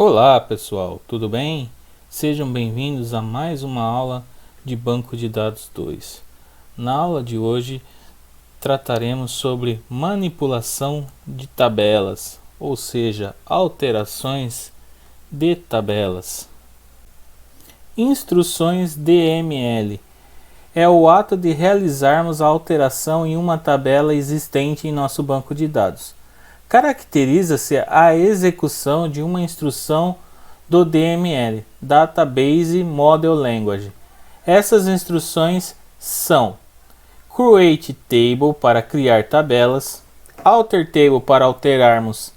Olá pessoal, tudo bem? Sejam bem-vindos a mais uma aula de Banco de Dados 2. Na aula de hoje trataremos sobre manipulação de tabelas, ou seja, alterações de tabelas. Instruções DML é o ato de realizarmos a alteração em uma tabela existente em nosso banco de dados. Caracteriza-se a execução de uma instrução do DML, Database Model Language. Essas instruções são Create Table para criar tabelas, Alter Table para alterarmos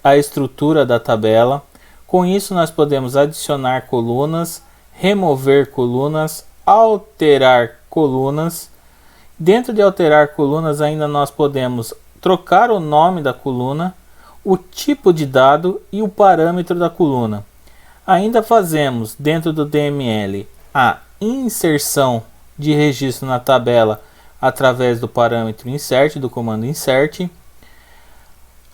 a estrutura da tabela. Com isso nós podemos adicionar colunas, remover colunas, alterar colunas. Dentro de alterar colunas ainda nós podemos trocar o nome da coluna, o tipo de dado e o parâmetro da coluna. Ainda fazemos dentro do DML a inserção de registro na tabela através do parâmetro insert, do comando insert,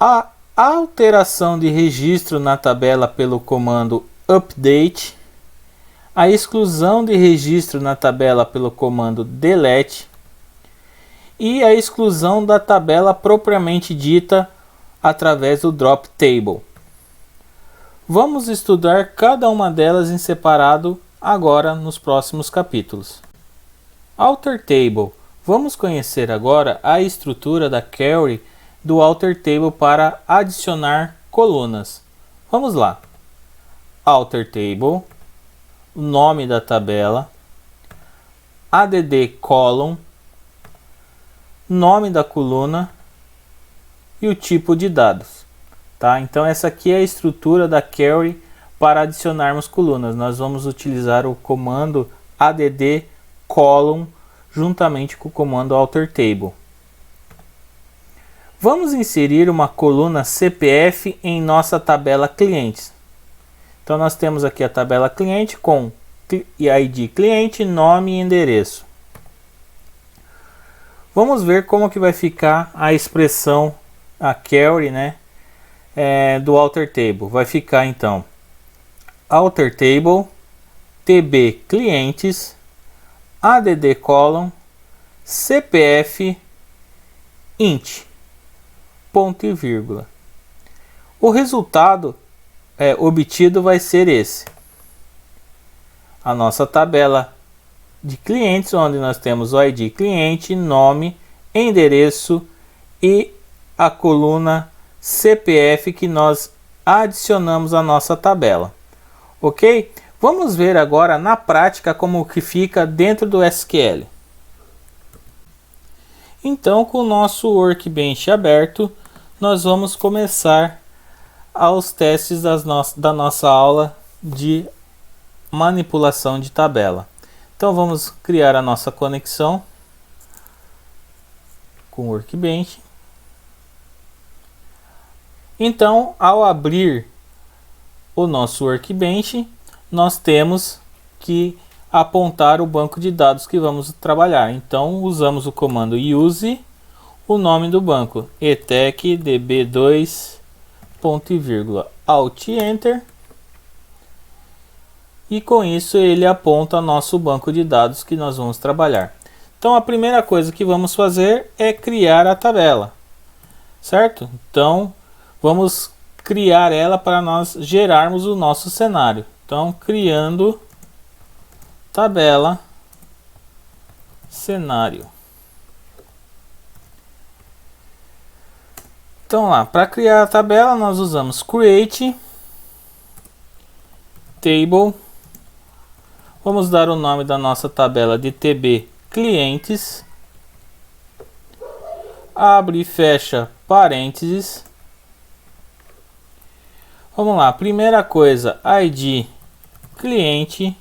a alteração de registro na tabela pelo comando update, a exclusão de registro na tabela pelo comando delete e a exclusão da tabela propriamente dita através do drop table. Vamos estudar cada uma delas em separado agora nos próximos capítulos. Alter Table. Vamos conhecer agora a estrutura da query do Alter Table para adicionar colunas. Vamos lá. Alter Table, o nome da tabela, add column, nome da coluna e o tipo de dados, tá? Então essa aqui é a estrutura da query para adicionarmos colunas. Nós vamos utilizar o comando add column juntamente com o comando alter table. Vamos inserir uma coluna CPF em nossa tabela clientes. Então nós temos aqui a tabela cliente com ID cliente, nome e endereço. Vamos ver como que vai ficar a expressão, a query, né, do alter table. Vai ficar então alter table tb clientes add column cpf int ponto e vírgula. O resultado obtido vai ser esse: a nossa tabela de clientes, onde nós temos o ID cliente, nome, endereço e a coluna CPF que nós adicionamos à nossa tabela. Ok? Vamos ver agora na prática como que fica dentro do SQL. Então, com o nosso Workbench aberto, nós vamos começar os testes da nossa aula de manipulação de tabela. Então vamos criar a nossa conexão com o Workbench. Então, ao abrir o nosso Workbench, nós temos que apontar o banco de dados que vamos trabalhar. Então usamos o comando use o nome do banco, etec db2 ponto e vírgula, alt enter. E com isso ele aponta nosso banco de dados que nós vamos trabalhar. Então a primeira coisa que vamos fazer é criar a tabela, certo? Então vamos criar ela para nós gerarmos o nosso cenário. Então criando tabela cenário. Então lá, para criar a tabela nós usamos create table. Vamos dar o nome da nossa tabela de TB clientes. Abre e fecha parênteses. Vamos lá, primeira coisa, ID cliente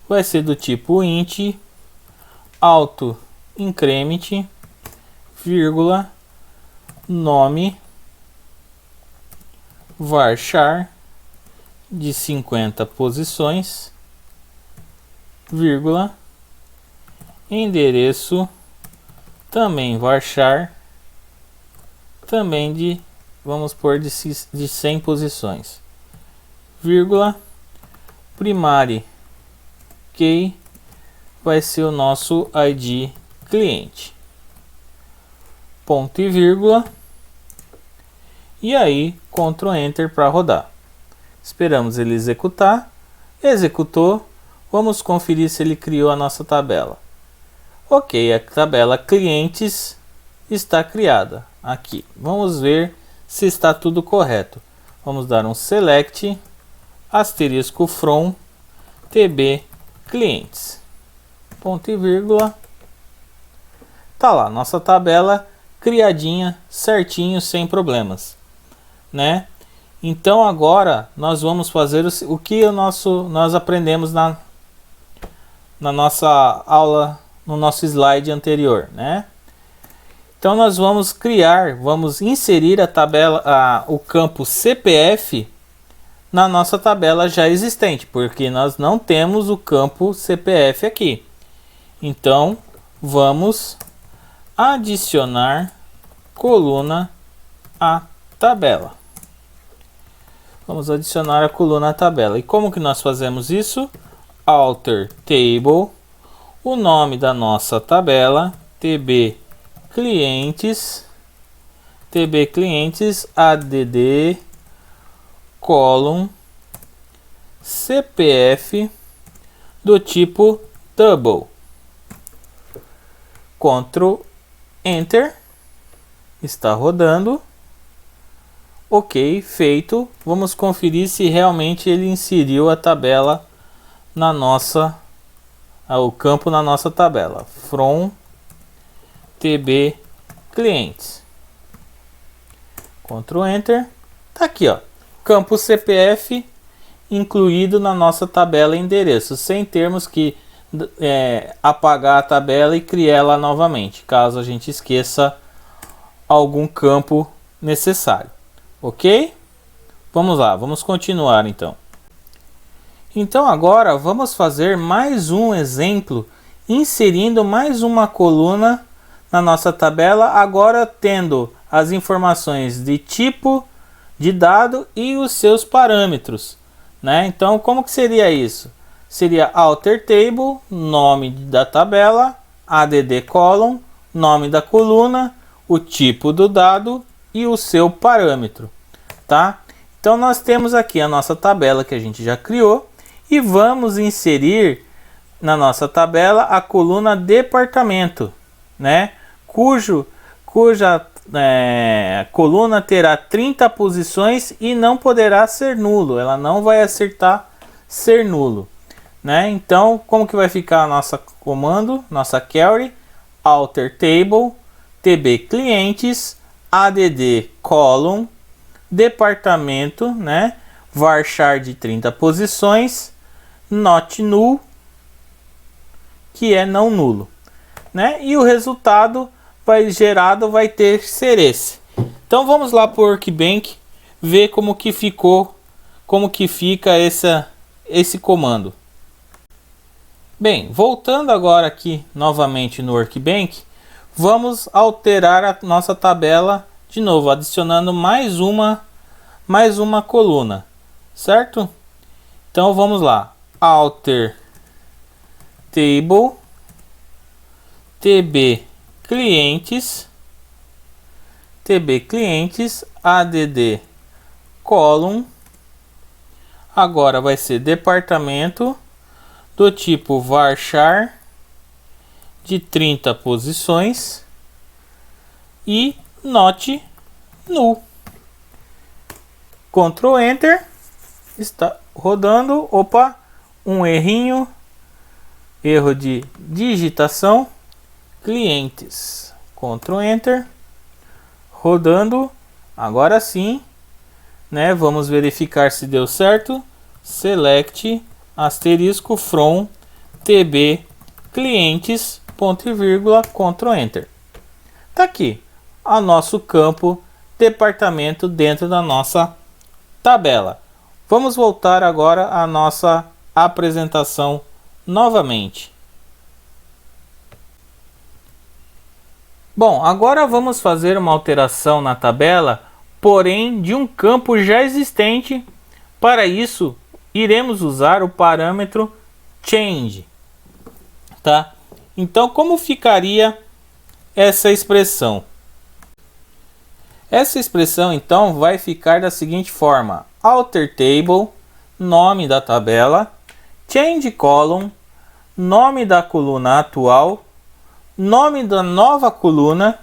vai ser do tipo int, auto increment, vírgula, nome varchar de 50 posições, vírgula, endereço também varchar, também de, vamos pôr de 100 posições, vírgula, primary key vai ser o nosso ID cliente, ponto e vírgula, e aí Ctrl Enter para rodar. Esperamos ele executar. Executou. Vamos conferir se ele criou a nossa tabela. Ok, a tabela clientes está criada aqui. Vamos ver se está tudo correto. Vamos dar um select asterisco from tb clientes, ponto e vírgula. Tá lá, nossa tabela criadinha, certinho, sem problemas, né? Então agora nós vamos fazer o que nós aprendemos na nossa aula, no nosso slide anterior, né? Então nós vamos vamos inserir a tabela, o campo CPF na nossa tabela já existente, porque nós não temos o campo CPF aqui. Então vamos adicionar coluna à tabela. Vamos adicionar a coluna à tabela. E como que nós fazemos isso? Alter Table, o nome da nossa tabela, tb clientes add column CPF do tipo double. Ctrl Enter. Está rodando. Ok, feito. Vamos conferir se realmente ele inseriu a tabela na nossa, o campo na nossa tabela. From tb clientes. Ctrl Enter. Tá aqui, ó. Campo CPF incluído na nossa tabela endereço, sem termos que apagar a tabela e criar ela novamente, caso a gente esqueça algum campo necessário. Ok? Vamos lá, vamos continuar então. Então agora vamos fazer mais um exemplo, inserindo mais uma coluna na nossa tabela, agora tendo as informações de tipo de dado e os seus parâmetros, né? Então como que seria isso? Seria alter table, nome da tabela, add column, nome da coluna, o tipo do dado e o seu parâmetro, tá? Então nós temos aqui a nossa tabela que a gente já criou e vamos inserir na nossa tabela a coluna departamento, né? Cuja coluna terá 30 posições e não poderá ser nulo, ela não vai acertar ser nulo, né? Então como que vai ficar a nossa comando, nossa query? Alter table, tb clientes, add column, departamento, né? Varchar de 30 posições, not null, que é não nulo, né? E o resultado vai ter que ser esse. Então vamos lá para o Workbench ver como que ficou, como que fica esse comando. Bem, voltando agora aqui novamente no Workbench, vamos alterar a nossa tabela de novo, adicionando mais uma coluna, certo? Então vamos lá, alter table, tb clientes, add column, agora vai ser departamento do tipo varchar de 30 posições e not null. Ctrl Enter, está rodando. Opa, um errinho, erro de digitação. Clientes, Ctrl Enter, rodando. Agora sim, né? Vamos verificar se deu certo. Select asterisco from tb clientes, ponto e vírgula, Ctrl Enter. Tá aqui o nosso campo departamento dentro da nossa tabela. Vamos voltar agora à nossa apresentação novamente. Bom, agora vamos fazer uma alteração na tabela, porém de um campo já existente Para isso, iremos usar o parâmetro change, tá? Então, como ficaria essa expressão? Essa expressão, então, vai ficar da seguinte forma: alter table, nome da tabela, change column, nome da coluna atual, nome da nova coluna,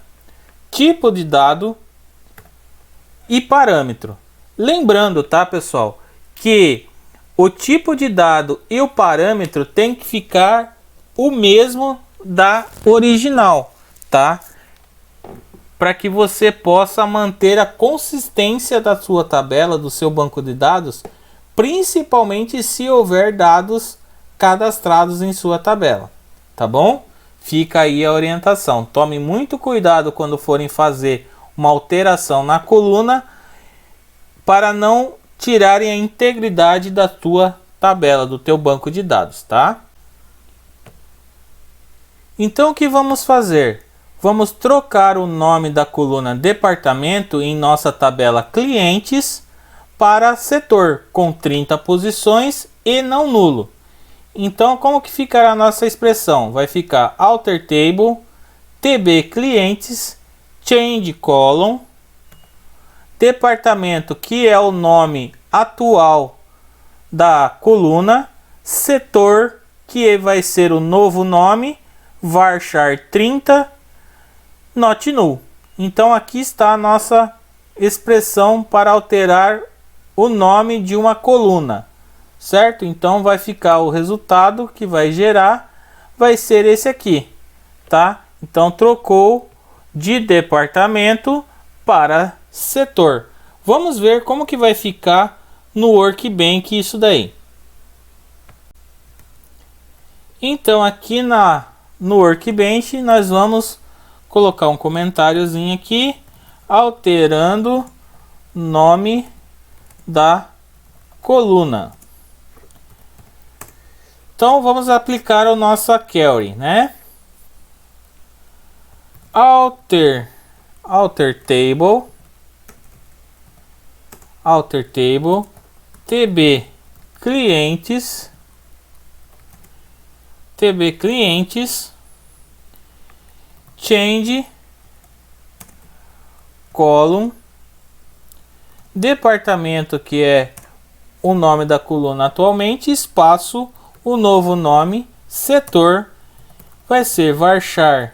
tipo de dado e parâmetro. Lembrando, tá, pessoal, que o tipo de dado e o parâmetro tem que ficar o mesmo da original, tá? Para que você possa manter a consistência da sua tabela, do seu banco de dados, principalmente se houver dados cadastrados em sua tabela, tá bom? Fica aí a orientação. Tome muito cuidado quando forem fazer uma alteração na coluna para não tirarem a integridade da tua tabela, do teu banco de dados, tá? Então o que vamos fazer? Vamos trocar o nome da coluna departamento em nossa tabela clientes para setor com 30 posições e não nulo. Então como que ficará a nossa expressão? Vai ficar alter table, tb clientes, change column, departamento, que é o nome atual da coluna, setor, que vai ser o novo nome, varchar 30, not null. Então aqui está a nossa expressão para alterar o nome de uma coluna, certo? Então vai ficar o resultado que vai gerar, vai ser esse aqui, tá? Então trocou de departamento para setor. Vamos ver como que vai ficar no Workbench isso daí. Então aqui no Workbench nós vamos colocar um comentáriozinho aqui, alterando nome da coluna. Então vamos aplicar a nossa query, né? Alter table, tb clientes, change column, departamento, que é o nome da coluna atualmente, espaço, o novo nome, setor, vai ser varchar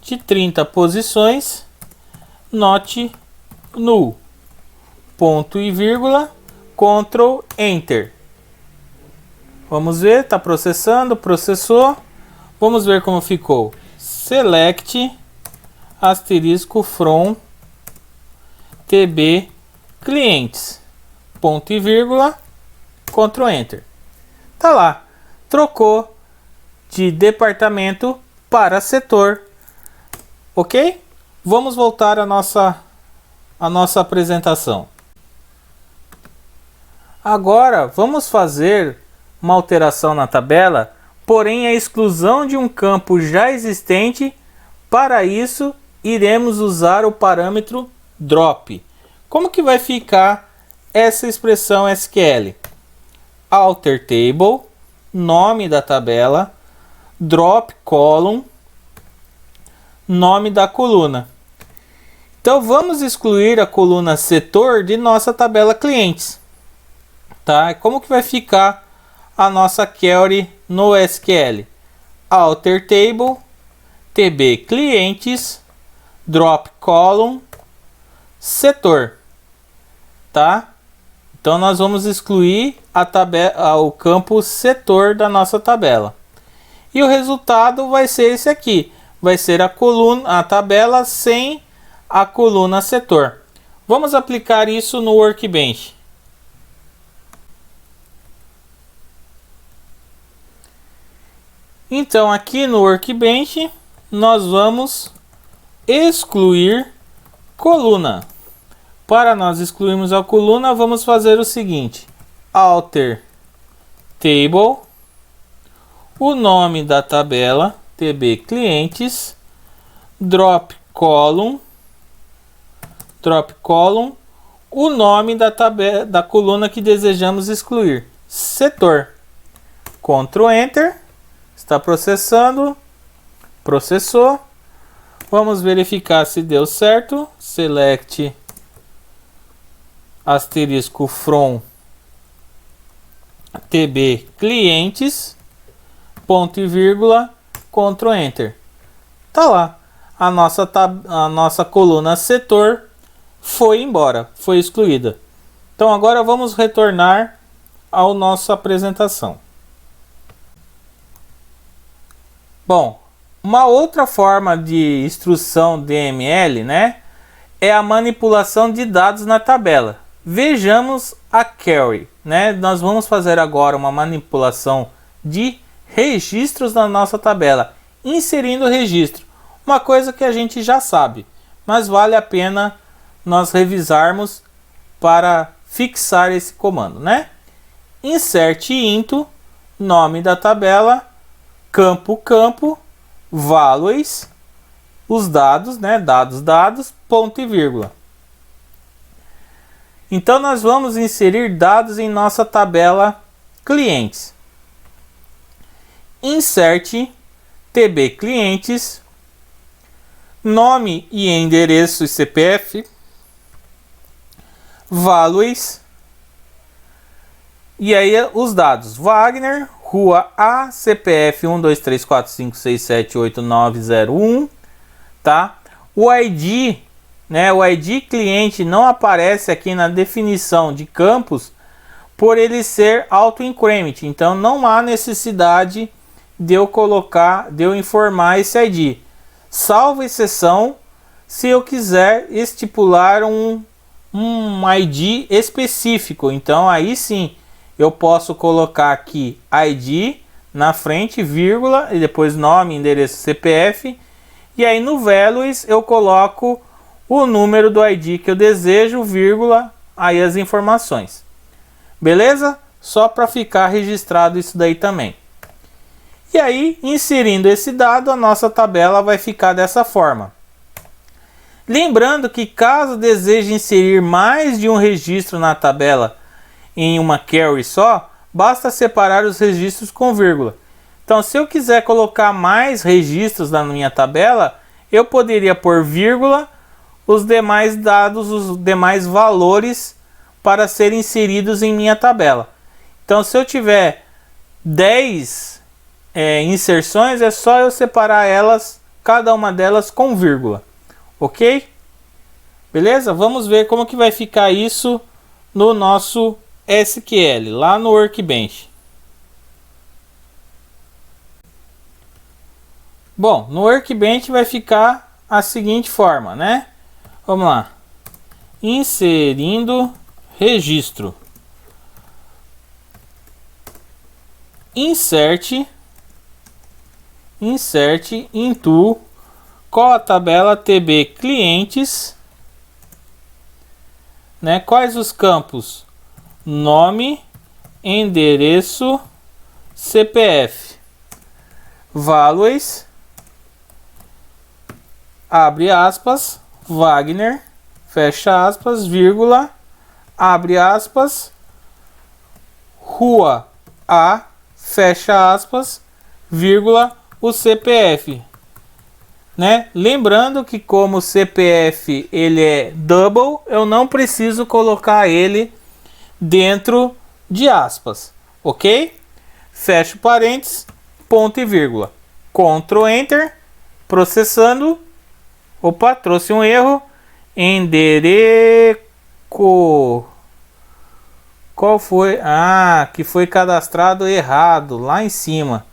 de 30 posições, not null, ponto e vírgula, Ctrl Enter. Vamos ver, está processando, processou. Vamos ver como ficou. Select asterisco from tb clientes, ponto e vírgula, Ctrl Enter. Tá lá, trocou de departamento para setor, ok? Vamos voltar à nossa apresentação. Agora vamos fazer uma alteração na tabela, porém a exclusão de um campo já existente. Para isso iremos usar o parâmetro drop. Como que vai ficar essa expressão SQL? Alter table, nome da tabela, drop column, nome da coluna. Então vamos excluir a coluna setor de nossa tabela clientes, tá? Como que vai ficar a nossa query no SQL? Alter table, tb clientes, drop column, setor, tá? Então nós vamos excluir o campo setor da nossa tabela. E o resultado vai ser esse aqui. Vai ser a tabela sem a coluna setor. Vamos aplicar isso no Workbench. Então aqui no Workbench nós vamos excluir coluna. Para nós excluirmos a coluna, vamos fazer o seguinte: alter table, o nome da tabela, tb clientes, drop column, o nome da tabela da coluna que desejamos excluir. Setor. Ctrl Enter. Está processando. Processou. Vamos verificar se deu certo. Select asterisco from TB clientes, ponto e vírgula, Ctrl Enter. Tá lá. A nossa coluna setor foi embora, foi excluída. Então agora vamos retornar à nossa apresentação. Bom, uma outra forma de instrução DML, né, é a manipulação de dados na tabela. Vejamos a query, né? Nós vamos fazer agora uma manipulação de registros na nossa tabela, inserindo o registro. Uma coisa que a gente já sabe, mas vale a pena nós revisarmos para fixar esse comando, né? Insert into, nome da tabela, campo, values, os dados, né? Dados, ponto e vírgula. Então nós vamos inserir dados em nossa tabela clientes. Insert TB clientes, nome e endereço e CPF, values, e aí os dados: Wagner, rua A, CPF 12345678901, tá? O ID, né? O ID cliente não aparece aqui na definição de campos por ele ser auto-increment, então não há necessidade de eu informar esse ID. Salvo exceção se eu quiser estipular um ID específico, então aí sim eu posso colocar aqui ID na frente, vírgula, e depois nome, endereço, CPF, e aí no values eu coloco o número do ID que eu desejo, vírgula, aí as informações. Beleza? Só para ficar registrado isso daí também. E aí, inserindo esse dado, a nossa tabela vai ficar dessa forma. Lembrando que caso deseje inserir mais de um registro na tabela em uma query só, basta separar os registros com vírgula. Então, se eu quiser colocar mais registros na minha tabela, eu poderia pôr vírgula, os demais dados, os demais valores para serem inseridos em minha tabela. Então, se eu tiver 10 inserções, é só eu separar elas, cada uma delas com vírgula. Ok? Beleza? Vamos ver como que vai ficar isso no nosso SQL, lá no Workbench. Bom, no Workbench vai ficar a seguinte forma, né? Vamos lá. Inserindo registro. Insert into, qual a tabela TB clientes, né? Quais os campos? Nome, endereço, CPF, values, abre aspas, Wagner, fecha aspas, vírgula, abre aspas, rua A, fecha aspas, vírgula, o CPF, né? Lembrando que como o CPF ele é double, eu não preciso colocar ele dentro de aspas, ok? Fecho parênteses, ponto e vírgula, Ctrl Enter, processando. Opa, trouxe um erro. Endereço. Qual foi? Ah, que foi cadastrado errado lá em cima,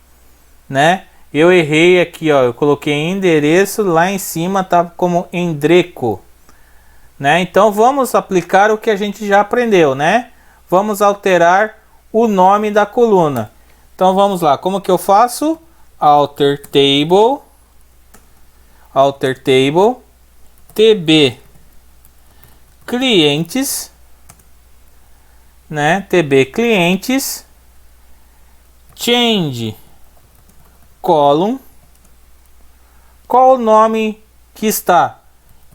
né? Eu errei aqui, ó. Eu coloquei endereço, lá em cima tá como Endreco, né? Então vamos aplicar o que a gente já aprendeu, né? Vamos alterar o nome da coluna. Então vamos lá. Como que eu faço? Alter table, TB clientes, né? TB clientes, change column, qual o nome que está?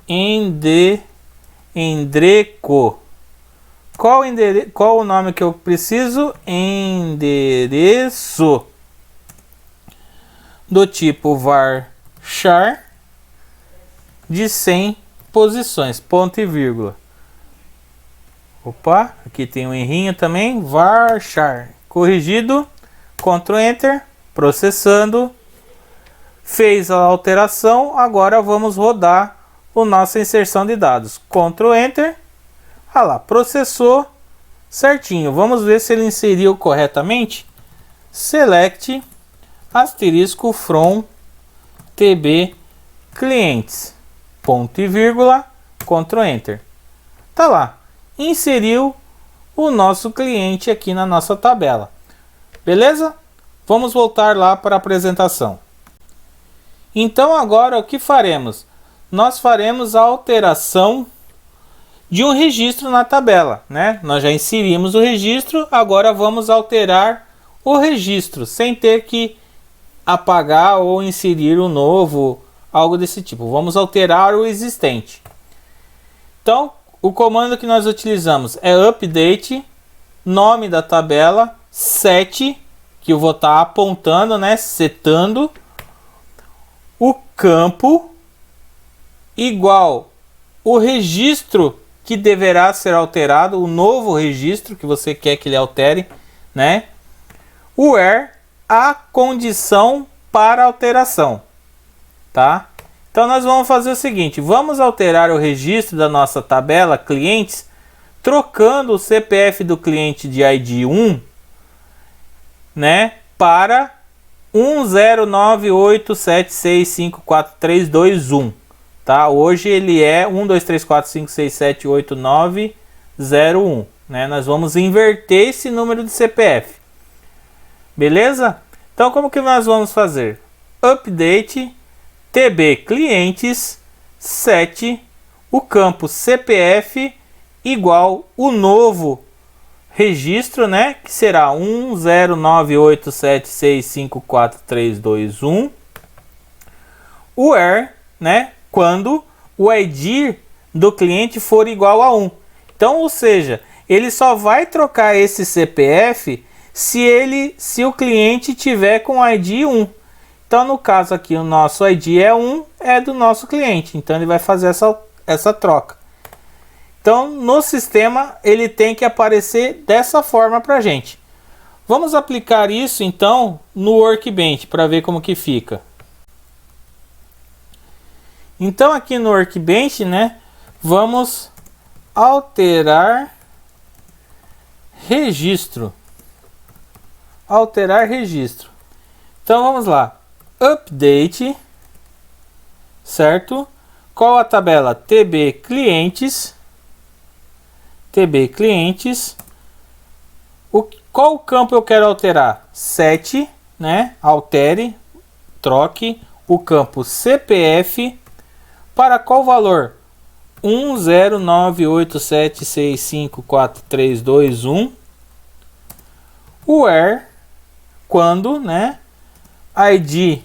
Endreco, Qual o nome que eu preciso? Endereço do tipo varchar de 100 posições, ponto e vírgula. Opa, aqui tem um errinho também, varchar, corrigido, Ctrl Enter, processando, fez a alteração, agora vamos rodar a nossa inserção de dados, Ctrl Enter, olha lá, processou certinho, vamos ver se ele inseriu corretamente, select, asterisco from tb clientes, ponto e vírgula, Ctrl Enter, tá lá, inseriu o nosso cliente aqui na nossa tabela, beleza? Vamos voltar lá para a apresentação. Então agora o que faremos? Nós faremos a alteração de um registro na tabela, né? Nós já inserimos o registro, agora vamos alterar o registro, sem ter que apagar ou inserir um novo, algo desse tipo. Vamos alterar o existente. Então, o comando que nós utilizamos é update, nome da tabela, set, que eu vou estar apontando, né? Setando o campo igual o registro que deverá ser alterado, o novo registro que você quer que ele altere, né? Where a condição para alteração, tá? Então nós vamos fazer o seguinte, vamos alterar o registro da nossa tabela clientes, trocando o CPF do cliente de ID 1, né, para 10987654321, tá? Hoje ele é 12345678901, né? Nós vamos inverter esse número de CPF. Beleza? Então como que nós vamos fazer? Update TB clientes set o campo CPF igual o novo registro, né, que será 10987654321, where, né, quando o ID do cliente for igual a 1. Então, ou seja, ele só vai trocar esse CPF se o cliente tiver com ID 1. Então, no caso aqui, o nosso ID é 1, é do nosso cliente. Então, ele vai fazer essa troca. Então, no sistema, ele tem que aparecer dessa forma para a gente. Vamos aplicar isso, então, no Workbench, para ver como que fica. Então, aqui no Workbench, né, vamos alterar registro. Alterar registro. Então, vamos lá. Update, certo? Qual a tabela? TB clientes. TB clientes. Qual o campo eu quero alterar? Set, né? Altere, troque o campo CPF para qual valor? 10987654321. Where, quando, né? ID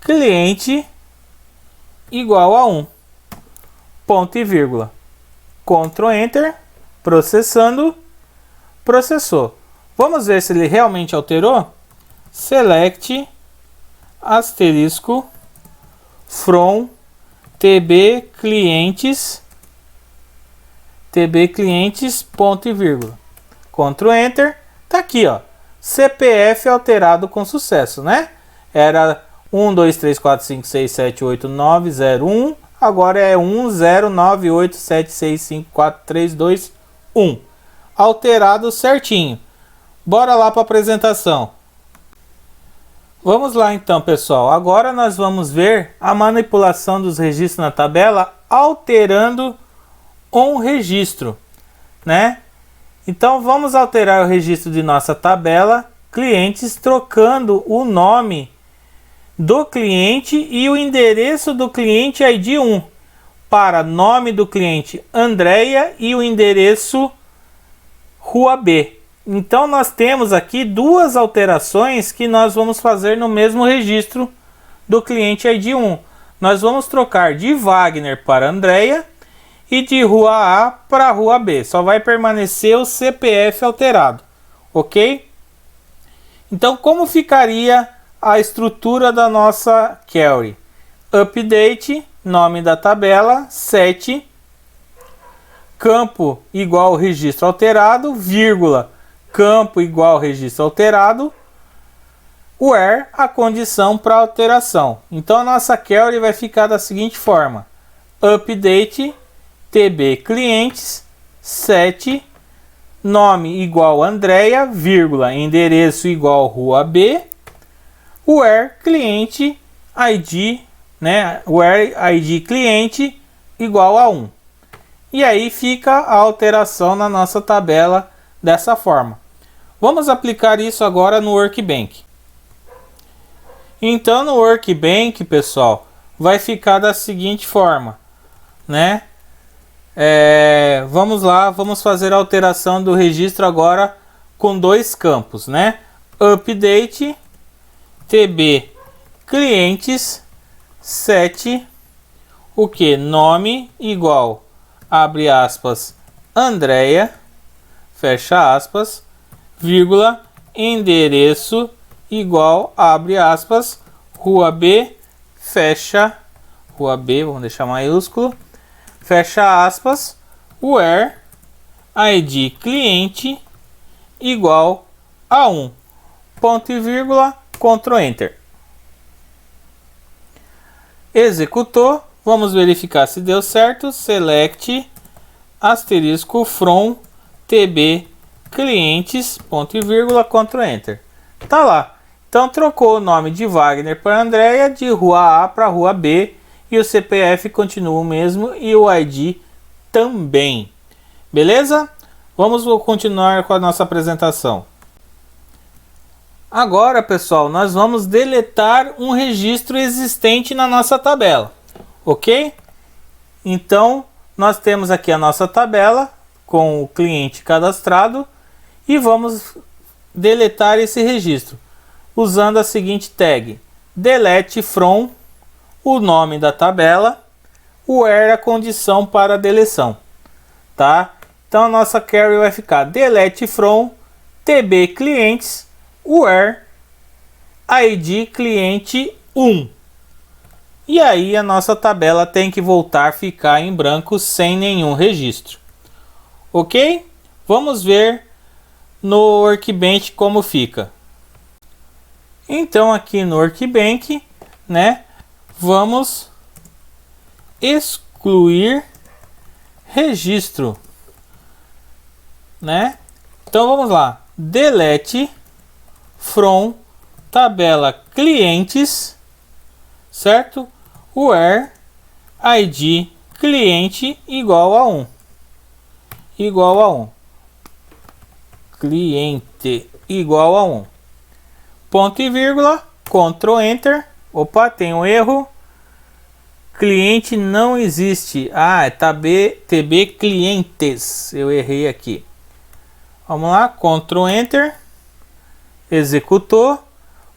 cliente igual a 1. Ponto e vírgula. Ctrl Enter, processando, processou. Vamos ver se ele realmente alterou? Select, asterisco, from, TB clientes, ponto e vírgula. Ctrl Enter, tá aqui, ó. CPF alterado com sucesso, né? Era 12345678901, agora é 10987654321. Alterado certinho. Bora lá para a apresentação. Vamos lá então, pessoal. Agora nós vamos ver a manipulação dos registros na tabela alterando um registro, né? Então vamos alterar o registro de nossa tabela clientes trocando o nome do cliente e o endereço do cliente ID 1 para nome do cliente Andréia e o endereço Rua B. Então nós temos aqui duas alterações que nós vamos fazer no mesmo registro do cliente ID 1. Nós vamos trocar de Wagner para Andréia e de rua A para rua B. Só vai permanecer o CPF alterado, ok? Então, como ficaria a estrutura da nossa query? Update, nome da tabela, 7, campo igual registro alterado, vírgula, campo igual registro alterado, where, a condição para alteração. Então, a nossa query vai ficar da seguinte forma: update, tb clientes, 7, nome igual Andréia, vírgula, endereço igual rua B, where cliente ID, né? Where ID cliente igual a 1. E aí fica a alteração na nossa tabela dessa forma. Vamos aplicar isso agora no Workbench. Então, no Workbench, pessoal, vai ficar da seguinte forma, né? Vamos lá, vamos fazer a alteração do registro agora com dois campos, né? Update, tb clientes, 7, o que? Nome igual, abre aspas, Andréia, fecha aspas, vírgula, endereço igual, abre aspas, rua B, fecha, rua B, vamos deixar maiúsculo, fecha aspas, where ID cliente igual a 1, ponto e vírgula, Ctrl Enter. Executou, vamos verificar se deu certo, select, asterisco, from, tb, clientes, ponto e vírgula, Ctrl Enter. Tá lá. Então trocou o nome de Wagner para Andréia, de rua A para rua B, e o CPF continua o mesmo e o ID também. Beleza? Vamos continuar com a nossa apresentação. Agora, pessoal, nós vamos deletar um registro existente na nossa tabela, ok? Então, nós temos aqui a nossa tabela com o cliente cadastrado e vamos deletar esse registro usando a seguinte tag: delete from, o nome da tabela, where, a condição para a deleção, tá? Então a nossa query vai ficar delete from, tb clientes, where id cliente 1. E aí a nossa tabela tem que voltar a ficar em branco sem nenhum registro, ok? Vamos ver no Workbench como fica. Então aqui no Workbench, né, vamos excluir registro, né? Então vamos lá, delete from tabela clientes, certo? Where id cliente igual a 1, igual a 1, cliente igual a 1, ponto e vírgula, Ctrl Enter. Opa, tem um erro, cliente não existe, é tb clientes, eu errei aqui. Vamos lá, Ctrl Enter, executou.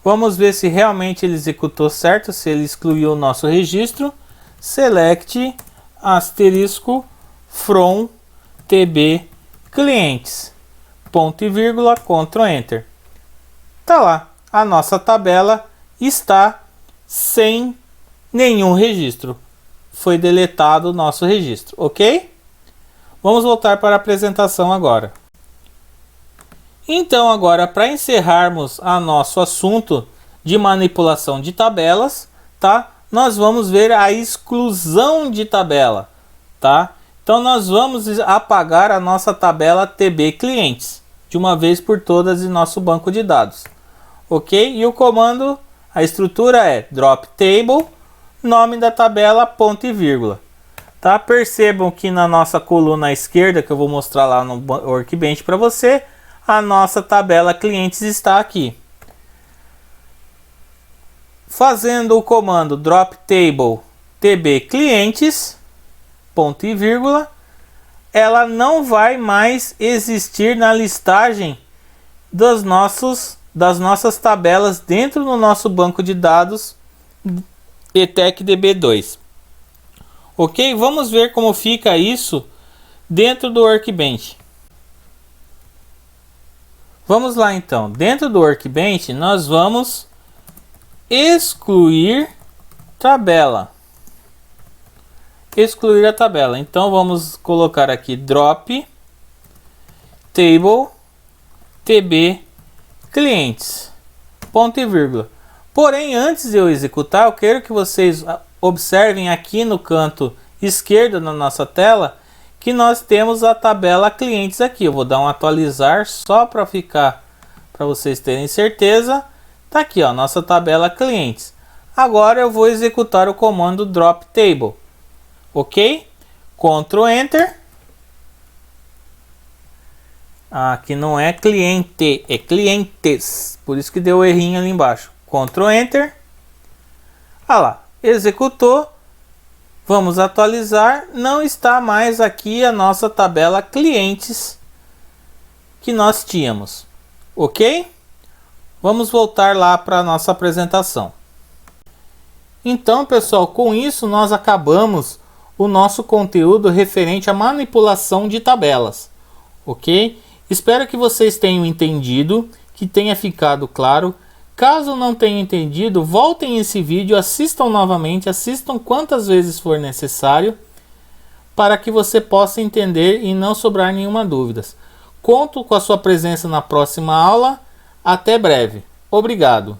Vamos ver se realmente ele executou certo, se ele excluiu o nosso registro. Select, asterisco, from, tb clientes, ponto e vírgula, Ctrl Enter. Tá lá, a nossa tabela está sem nenhum registro. Foi deletado o nosso registro, ok? Vamos voltar para a apresentação agora. Então agora, para encerrarmos o nosso assunto de manipulação de tabelas, tá? Nós vamos ver a exclusão de tabela, tá? Então nós vamos apagar a nossa tabela TB clientes de uma vez por todas em nosso banco de dados, ok? E o comando, a estrutura é drop table, nome da tabela, ponto e vírgula, tá? Percebam que na nossa coluna à esquerda, que eu vou mostrar lá no Workbench para você, a nossa tabela clientes está aqui. Fazendo o comando drop table tb clientes, ponto e vírgula, ela não vai mais existir na listagem das nossas tabelas dentro do nosso banco de dados ETEC DB2. Ok? Vamos ver como fica isso dentro do Workbench. Vamos lá então. Dentro do Workbench nós vamos excluir tabela. Excluir a tabela. Então vamos colocar aqui drop table tb clientes, ponto e vírgula. Porém, antes de eu executar, eu quero que vocês observem aqui no canto esquerdo da nossa tela que nós temos a tabela clientes aqui. Eu vou dar um atualizar só para vocês terem certeza. Tá aqui, ó, nossa tabela clientes. Agora eu vou executar o comando drop table. Ok? Ctrl Enter. Aqui não é cliente, é clientes. Por isso que deu o errinho ali embaixo. Ctrl Enter. Ah lá, executou. Vamos atualizar. Não está mais aqui a nossa tabela clientes que nós tínhamos. Ok? Vamos voltar lá para a nossa apresentação. Então, pessoal, com isso nós acabamos o nosso conteúdo referente à manipulação de tabelas. Ok? Espero que vocês tenham entendido, que tenha ficado claro. Caso não tenham entendido, voltem esse vídeo, assistam novamente, assistam quantas vezes for necessário, para que você possa entender e não sobrar nenhuma dúvida. Conto com a sua presença na próxima aula. Até breve. Obrigado.